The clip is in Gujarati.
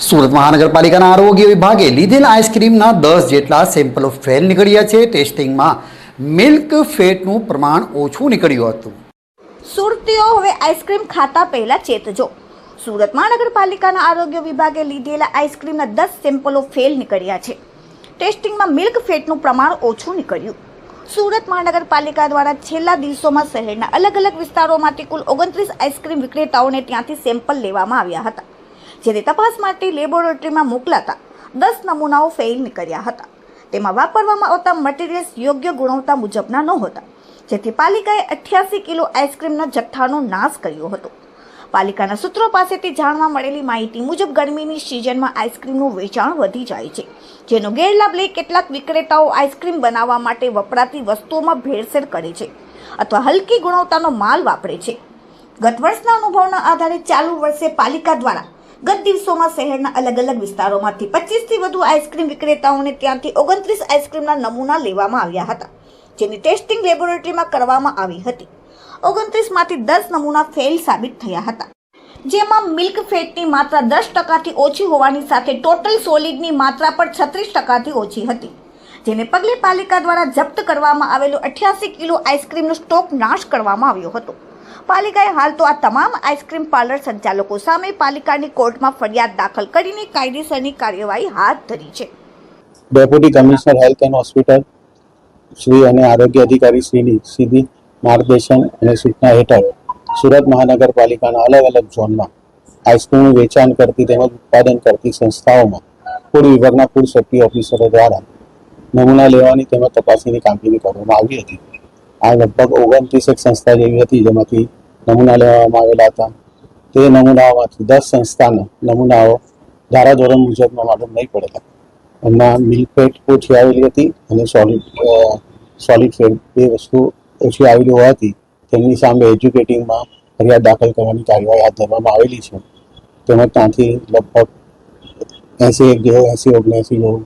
સુરત મહાનગરપાલિકાના આરોગ્ય વિભાગે લીધેલા આઈસ્ક્રીમના 10 જેટલા સેમ્પલો ફેલ નીકળ્યા છે. ટેસ્ટિંગમાં મિલ્ક ફેટનું પ્રમાણ ઓછું નીકળ્યું હતું. સુરતીઓ હવે આઈસ્ક્રીમ ખાતા પહેલા ચેતજો. સુરત મહાનગરપાલિકાના આરોગ્ય વિભાગે લીધેલા આઈસ્ક્રીમના 10 સેમ્પલો ફેલ નીકળ્યા છે. ટેસ્ટિંગમાં મિલ્ક ફેટનું પ્રમાણ ઓછું નીકળ્યું. સુરત મહાનગરપાલિકા દ્વારા છેલ્લા દિવસોમાં શહેરના અલગ અલગ વિસ્તારોમાંથી કુલ 29 આઈસ્ક્રીમ વિક્રેતાઓને ત્યાંથી સેમ્પલ લેવામાં આવ્યા હતા, જેને તપાસ માટે લેબોરેટરીમાં મોકલાતા 10 નમૂનાઓ ફેલ નીકળ્યા હતા. તેમાં વાપરવામાં આવતા મટીરિયલ્સ યોગ્ય ગુણવત્તા મુજબના નહોતા, જેથી પાલિકાએ 88 કિલો આઈસ્ક્રીમના જથ્થાનો નાશ કર્યો હતો. પાલિકાના સૂત્રો પાસેથી જાણવા મળેલી માહિતી મુજબ ગરમીની સિઝનમાં આઈસ્ક્રીમનું વેચાણ વધી જાય છે, જેનો ગેરલાભ લઈ કેટલાક વિક્રેતાઓ આઈસ્ક્રીમ બનાવવા માટે વપરાતી વસ્તુઓમાં ભેળસેળ કરે છે અથવા હલકી ગુણવત્તાનો માલ વાપરે છે. ગત વર્ષના અનુભવના આધારે ચાલુ વર્ષે પાલિકા દ્વારા ગત દિવસોમાં શહેરના અલગ અલગ વિસ્તારોમાંથી 25થી વધુ આઈસ્ક્રીમ વિક્રેતાઓને ત્યાંથી 29 આઈસ્ક્રીમના નમૂના લેવામાં આવ્યા હતા, જેની ટેસ્ટિંગ લેબોરેટરીમાં કરવામાં આવી હતી. 29માંથી 10 નમૂના ફેલ સાબિત થયા હતા, જેમાં મિલ્ક ફેટની માત્રા 10%થી ઓછી હોવાની સાથે ટોટલ સોલિડની માત્રા પણ 36%થી ઓછી હતી, જેને પગલે પાલિકા દ્વારા જપ્ત કરવામાં આવેલો 88 કિલો આઈસ્ક્રીમનો સ્ટોક નાશ કરવામાં આવ્યો હતો. પાલિકાએ હાલ તો આ તમામ આઈસ્ક્રીમ પાર્લર સંચાલકો સામે પાલિકાની કોર્ટમાં ફરિયાદ દાખલ કરીને કાયદેસરની કાર્યવાહી હાથ ધરી છે. Deputy commissioner health and hospital Shri અને આરોગ્ય અધિકારી શ્રીની સીધી માર્ગદર્શન અને સૂચના હેઠળ સુરત મહાનગરપાલિકાના અલગ અલગ ઝોનમાં આઈસ્ક્રીમનું વેચાણ કરતી તેમજ ઉત્પાદન કરતી સંસ્થાઓમાં ફૂડ વિભાગના ફૂડ સેફ્ટી ઓફિસરો દ્વારા નમૂના લેવાની તેમજ તપાસણીની કામગીરી કરવામાં આવી હતી. આ લગભગ 29 સંસ્થા જેવી હતી, જેમાંથી નમૂના લેવામાં આવેલા હતા. તે નમૂનાઓમાંથી 10 સંસ્થાના નમૂનાઓ ધારાધોરણ મુજબના માલુમ નહીં પડેલા. એમાં મિલ્ક ફેટ ઓછી આવેલી હતી અને સોલિડ ફેટ એ વસ્તુ ઓછી આવેલી હોવાથી તેમની સામે એજ્યુકેટિંગમાં ફરિયાદ દાખલ કરવાની કાર્યવાહી હાથ ધરવામાં આવેલી છે. તેમજ ત્યાંથી લગભગ 80-79 જેવું